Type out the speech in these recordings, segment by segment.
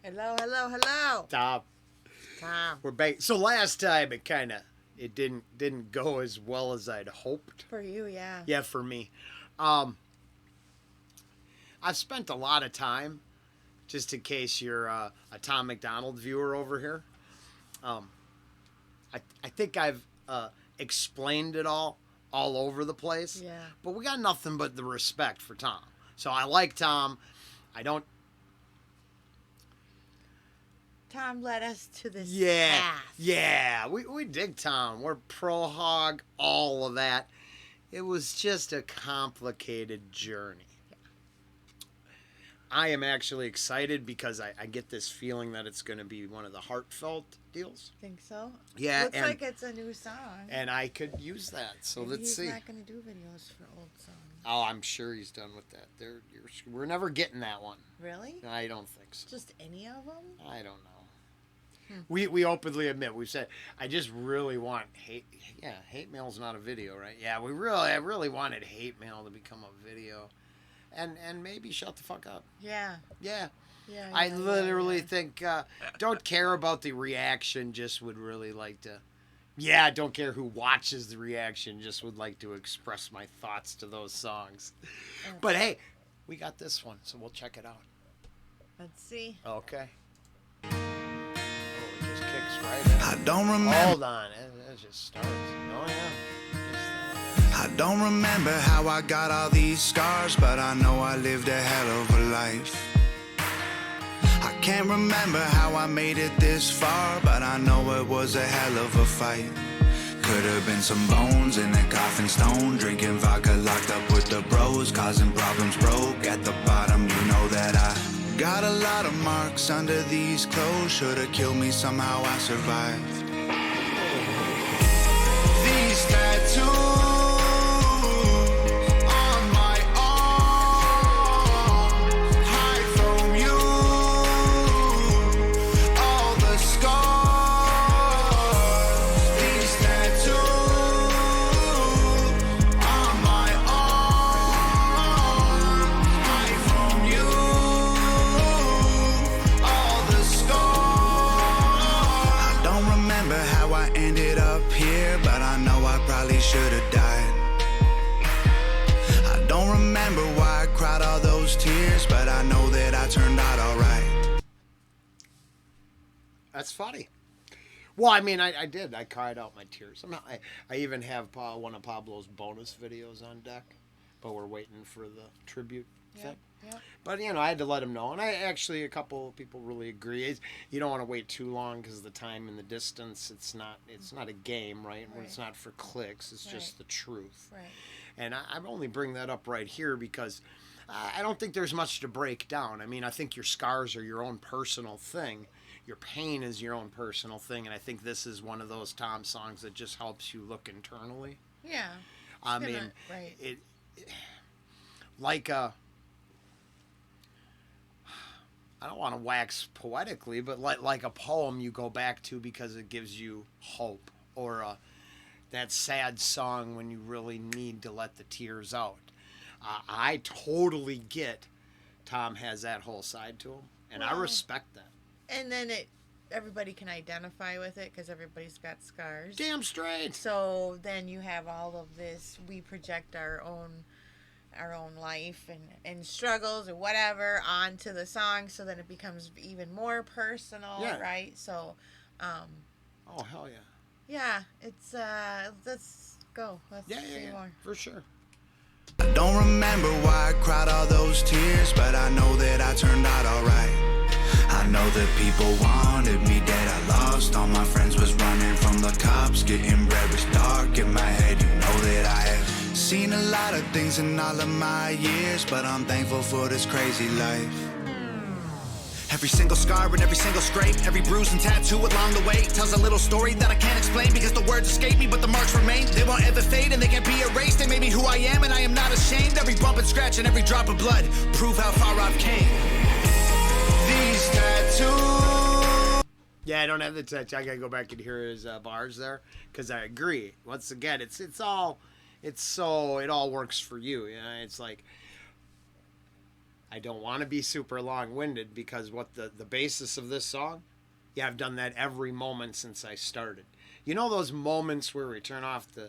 Hello, hello, hello. Tom. Tom. We're back. So last time it didn't go as well as I'd hoped. For you, yeah. Yeah, for me. I've spent a lot of time, just in case you're a Tom MacDonald viewer over here. I think I've explained it all over the place. Yeah. But we got nothing but the respect for Tom. So I like Tom. I don't. Tom led us to this Yeah, path. yeah. We dig Tom. We're pro hog, all of that. It was just a complicated journey. I am actually excited because I get this feeling that it's going to be one of the heartfelt deals. Think so? Yeah, Looks like it's a new song. And I could use that. So Maybe let's see. He's not going to do videos for old songs. Oh, I'm sure he's done with that. We're never getting that one. Really? I don't think so. Just any of them? I don't know. We openly admit, we've said, I just really want hate. Yeah, hate mail's not a video, right? Yeah, I really wanted hate mail to become a video, and maybe shut the fuck up. Yeah. Yeah. Yeah. I literally think don't care about the reaction. Just would really like to. Yeah, don't care who watches the reaction. Just would like to express my thoughts to those songs. But hey, we got this one, so we'll check it out. Let's see. Okay. Just kicks right in. I don't remember. Hold on, it just starts. Oh yeah. I don't remember how I got all these scars, but I know I lived a hell of a life. I can't remember how I made it this far, but I know it was a hell of a fight. Could have been some bones in a coffin stone, drinking vodka, locked up with the bros, causing problems, broke at the bottom. You know that I got a lot of marks under these clothes. Should've killed me, somehow I survived. These tattoos on my arm hide from you all the scars. These tattoos on my arm hide from you all the scars. I don't remember how I ended up here, but I know I probably should have died. I don't remember why I cried all those tears, but I know that I turned out alright. That's funny. Well, I mean, I did. I cried out my tears. I even have one of Pablo's bonus videos on deck, but we're waiting for the tribute thing. Yep. But, I had to let him know. And a couple of people really agree. You don't want to wait too long because the time and the distance, it's not a game, right? Right. It's not for clicks. It's just Right. the truth. Right. And I only bring that up right here because I don't think there's much to break down. I mean, I think your scars are your own personal thing. Your pain is your own personal thing. And I think this is one of those Tom songs that just helps you look internally. Yeah. I It's mean, gonna- right. it like I don't want to wax poetically, but like a poem you go back to because it gives you hope, or that sad song when you really need to let the tears out. I totally get Tom has that whole side to him, and I Well, respect that. And then everybody can identify with it because everybody's got scars. Damn straight. So then you have all of this. We project our own life and struggles or whatever onto the song, so then it becomes even more personal, Yeah. right? So, Oh hell yeah. yeah, it's let's go. Let's see Yeah, more. for sure. I don't remember why I cried all those tears, but I know that I turned out alright. I know that people wanted me dead. I lost all my friends, was running from the cops. Getting red was dark in my head. You know that I have seen a lot of things in all of my years, but I'm thankful for this crazy life. Every single scar and every single scrape, every bruise and tattoo along the way tells a little story that I can't explain because the words escape me, but the marks remain. They won't ever fade and they can't be erased. They made me who I am and I am not ashamed. Every bump and scratch and every drop of blood prove how far I've came. These tattoos. Yeah, I don't have the touch. I gotta go back and hear his bars there because I agree. Once again, it all works for you. It's like I don't want to be super long-winded because what the basis of this song, yeah, I've done that every moment since I started. You know those moments where we turn off the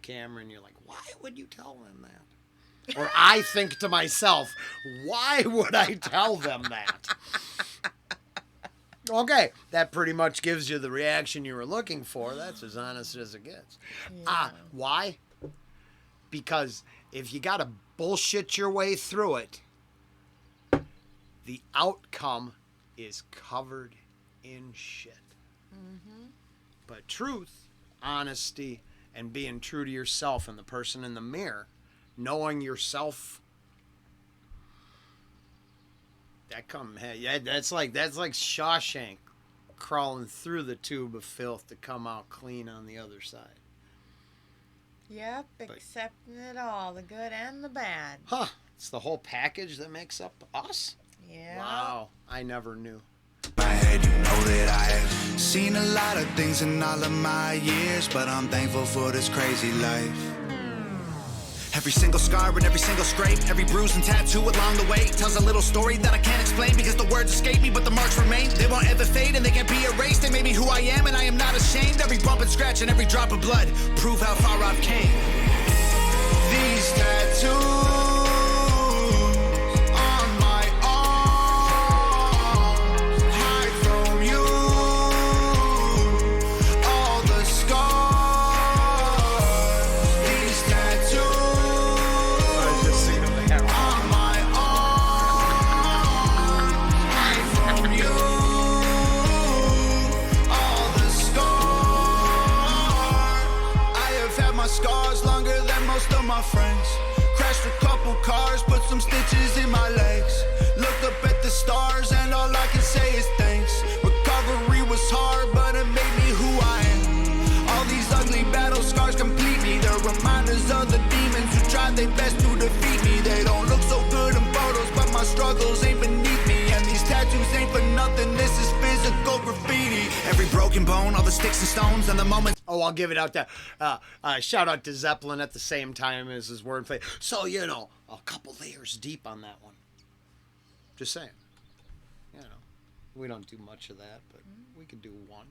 camera and you're like, why would you tell them that? Or I think to myself, why would I tell them that? Okay, that pretty much gives you the reaction you were looking for. That's as honest as it gets. Yeah. Why? Because if you got to bullshit your way through it, the outcome is covered in shit. Mm-hmm. But truth, honesty, and being true to yourself and the person in the mirror, knowing yourself, that's like Shawshank crawling through the tube of filth to come out clean on the other side. Yep, accepting it all, the good and the bad. Huh. It's the whole package that makes up us? Yeah. Wow. I never knew. My head, you know that I have seen a lot of things in all of my years, but I'm thankful for this crazy life. Every single scar and every single scrape, every bruise and tattoo along the way tells a little story that I can't explain because the words escape me, but the marks remain. They won't ever fade and they can't be erased. They made me who I am and I am not ashamed. Every bump and scratch and every drop of blood prove how far I've came. These tattoos my friends. Crashed a couple cars, put some stitches in my legs. Looked up at the stars and all I can say is thanks. Recovery was hard, but it made me who I am. All these ugly battle scars complete me. They're reminders of the demons who tried their best to defeat me. They don't look so good in photos, but my struggles ain't beneath me. And these tattoos ain't for nothing, this is physical graffiti. Every broken bone, all the sticks and stones, and the moments. Oh, I'll give it out to shout out to Zeppelin at the same time as his wordplay. So, you know, a couple layers deep on that one. Just saying. You know, we don't do much of that, but we could do one.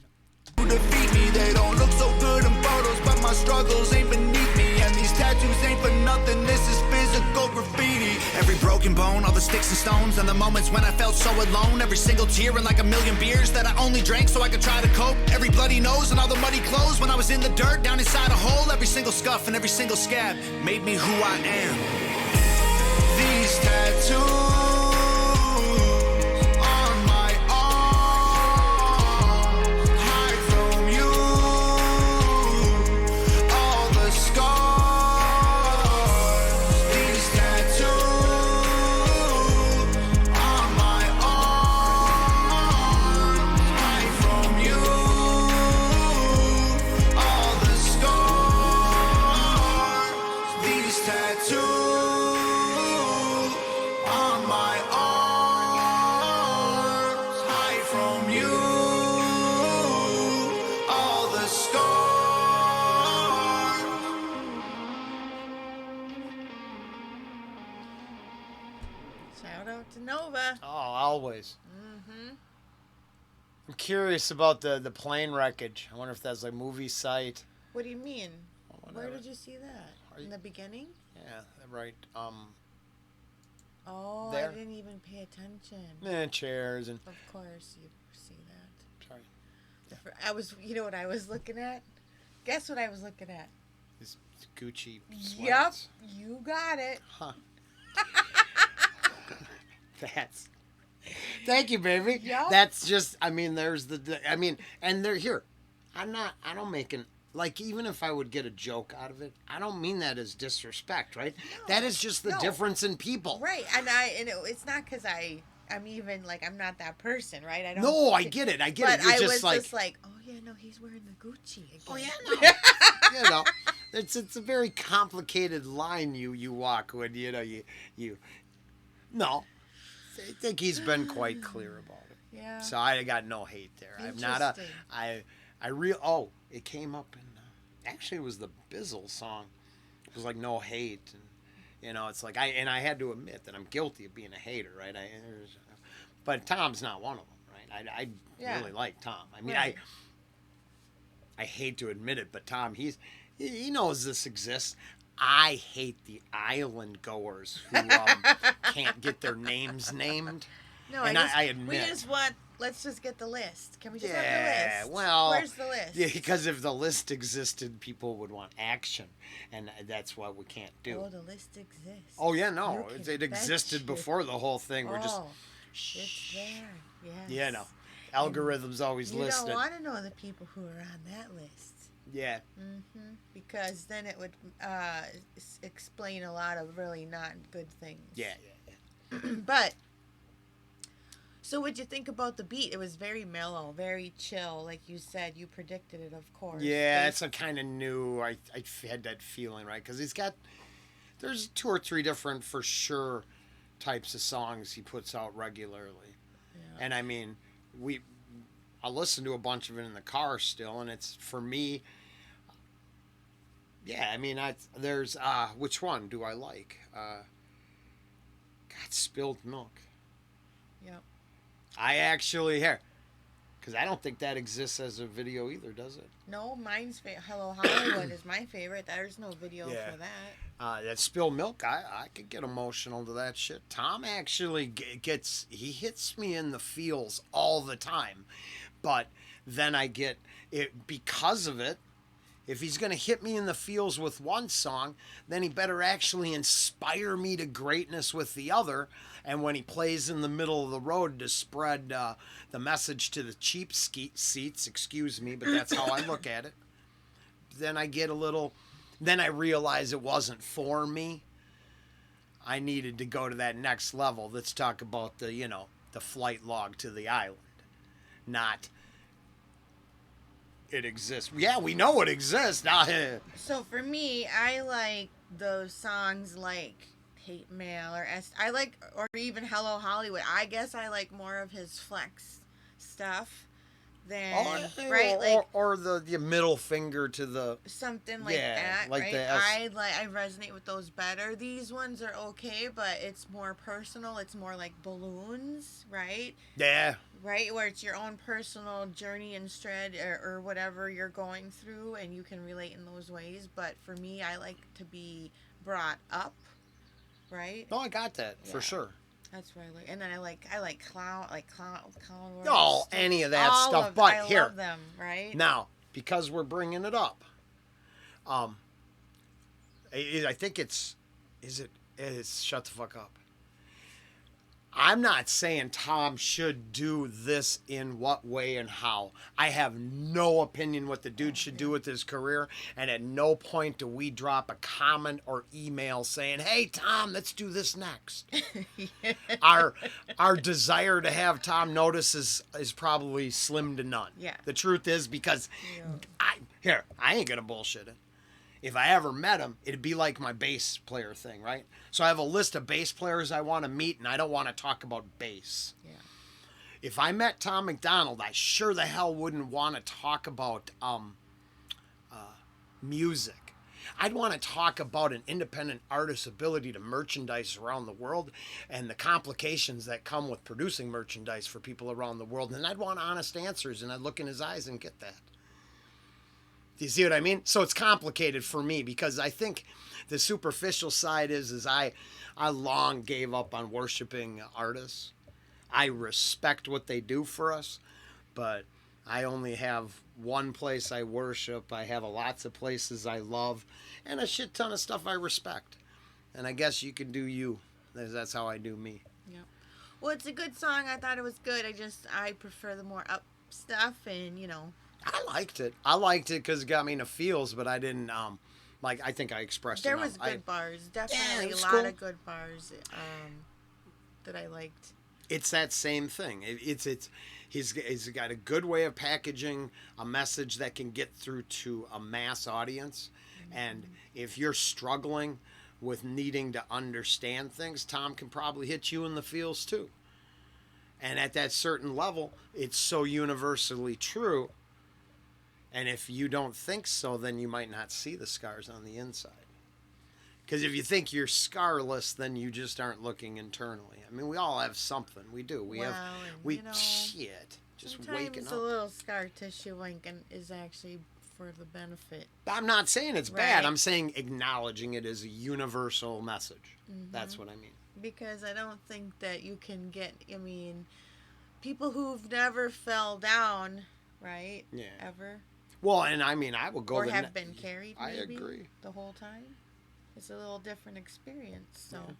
Defeat me, they don't look so good in photos, but my struggles ain't beneath me. And these tattoos ain't for nothing, this is physical graffiti. Every broken bone, all the sticks and stones, and the moments when I felt so alone. Every single tear and like a million beers that I only drank so I could try to cope. Every bloody nose and all the muddy clothes when I was in the dirt down inside a hole. Every single scuff and every single scab made me who I am. These tattoos Always. Mm-hmm. I'm curious about the plane wreckage. I wonder if that's like movie site. What do you mean? Where did you see that? In the beginning? Yeah, right. Oh, there. I didn't even pay attention. Chairs and. Of course, you see that. Sorry. Yeah. I was. You know what I was looking at? Guess what I was looking at? His Gucci sweats. Yep, you got it. Huh. That's. Thank you, baby. Yep. That's just, I mean, and they're here. I don't make an, like, even if I would get a joke out of it, I don't mean that as disrespect, right? No, that is just the difference in people. Right. And it's not because I'm even, like, I'm not that person, right? I don't. No, I get it. But You're I was just like, oh, yeah, no, he's wearing the Gucci again. Oh, yeah, no. You know, it's a very complicated line you walk when, you know, you no. I think he's been quite clear about it. Yeah. So I got no hate there. I'm not it came up in, actually it was the Bizzle song. It was like no hate. And, You know, it's like I had to admit that I'm guilty of being a hater, right? But Tom's not one of them, right? I really like Tom. I mean, Right. I hate to admit it, but Tom, he knows this exists. I hate the island goers who can't get their names named. No, And I we admit. just want. Let's just get the list. Can we just have Yeah, the list? well, Where's the list? Yeah, because if the list existed, people would want action, and that's what we can't do. Oh, the list exists. Oh yeah, no, You it can existed bet before the whole thing. We're just, it's there. Yes. yeah, no, algorithms always You list don't it. want to know the people who are on that list. Yeah, Because then it would explain a lot of really not good things. yeah. But, so what'd you think about the beat? It was very mellow, very chill. Like you said, you predicted it, of course. Yeah, it's a kind of new. I had that feeling, right? Because there's 2 or 3 different, for sure, types of songs he puts out regularly. Yeah. And I mean, I listen to a bunch of it in the car still, and it's, for me, yeah, I mean, there's, which one do I like? God, Spilled Milk. Yep. I actually, here, because I don't think that exists as a video either, does it? No, mine's Hello Hollywood is my favorite. There's no video Yeah. for that. That Spilled Milk, I could get emotional to that shit. Tom actually he hits me in the feels all the time. But then I get it because of it. If he's going to hit me in the feels with one song, then he better actually inspire me to greatness with the other. And when he plays in the middle of the road to spread the message to the cheap seats, excuse me, but that's how I look at it, then I get a little, then I realize it wasn't for me. I needed to go to that next level. Let's talk about the flight log to the island. Not it exists. Yeah, we know it exists. Now, So for me, I like those songs like Hate Mail or even Hello Hollywood. I guess I like more of his flex stuff than right, like or the middle finger to the something like yeah, that. like right? the I resonate with those better. These ones are okay, but it's more personal. It's more like balloons, right? yeah. Right, where it's your own personal journey and thread or whatever you're going through, and you can relate in those ways. But for me, I like to be brought up, right? No, I got that for Yeah. sure. That's what I like. And then I like clown words. No, any of that All stuff. of- But I here love them, right? now, because we're bringing it up, I think it's shut the fuck up. I'm not saying Tom should do this in what way and how. I have no opinion what the dude should do with his career, and at no point do we drop a comment or email saying, "Hey Tom, let's do this next." Our desire to have Tom notice is probably slim to none. Yeah. The truth is, because I ain't gonna bullshit it. If I ever met him, it'd be like my bass player thing, right? So I have a list of bass players I want to meet, and I don't want to talk about bass. Yeah. If I met Tom MacDonald, I sure the hell wouldn't want to talk about music. I'd want to talk about an independent artist's ability to merchandise around the world and the complications that come with producing merchandise for people around the world. And I'd want honest answers, and I'd look in his eyes and get that. Do you see what I mean? So it's complicated for me because I think the superficial side is I long gave up on worshiping artists. I respect what they do for us, but I only have one place I worship. I have lots of places I love and a shit ton of stuff I respect. And I guess you can do you. That's how I do me. Yeah. Well, it's a good song. I thought it was good. I prefer the more up stuff and, I liked it. I liked it because it got me in the feels, but I didn't, I think I expressed there it. was good bars. Definitely it was a lot cool. of good bars that I liked. It's that same thing. He's got a good way of packaging a message that can get through to a mass audience. Mm-hmm. And if you're struggling with needing to understand things, Tom can probably hit you in the feels too. And at that certain level, it's so universally true. And if you don't think so, then you might not see the scars on the inside. Because if you think you're scarless, then you just aren't looking internally. I mean, we all have something. We do. Shit. Just waking sometimes up. a little scar tissue winking is actually for the benefit. I'm not saying it's Right. bad. I'm saying acknowledging it as a universal message. That's what I mean. Because I don't think that you can get, I mean, people who've never fell down, right? Yeah. Ever. Well, and I mean, I will go Or the have been carried, I maybe, agree. the whole time. It's a little different experience, so. Yeah.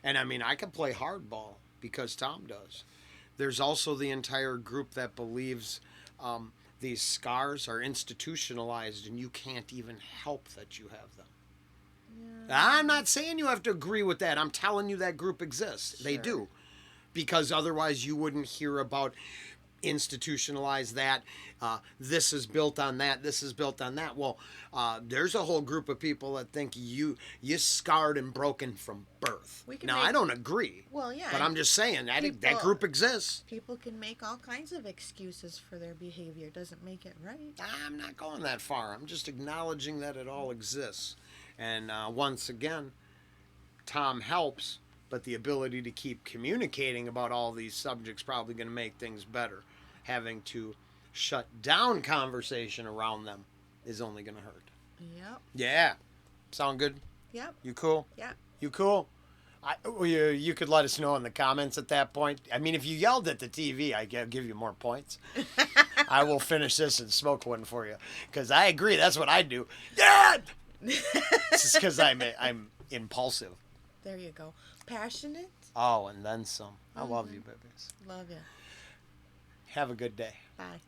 And I mean, I can play hardball because Tom does. There's also the entire group that believes these scars are institutionalized and you can't even help that you have them. Yeah. I'm not saying you have to agree with that. I'm telling you that group exists. They Sure. do. Because otherwise you wouldn't hear about institutionalize that. This is built on that. This is built on that. Well, there's a whole group of people that think you scarred and broken from birth. We can Now, make- I don't agree. Well, yeah. But I'm just saying that People- group exists. People can make all kinds of excuses for their behavior. Doesn't make it right. I'm not going that far. I'm just acknowledging that it all exists. And once again, Tom helps, but the ability to keep communicating about all these subjects probably going to make things better. Having to shut down conversation around them is only going to hurt. Yep. Yeah. Sound good? Yep. You cool? Yep. You cool? You could let us know in the comments at that point. I mean, if you yelled at the TV, I'd give you more points. I will finish this and smoke one for you. Because I agree, that's what I do. Dad! It's just because I'm impulsive. There you go. Passionate. Oh, and then some. I love you, babies. Love you. Have a good day. Bye.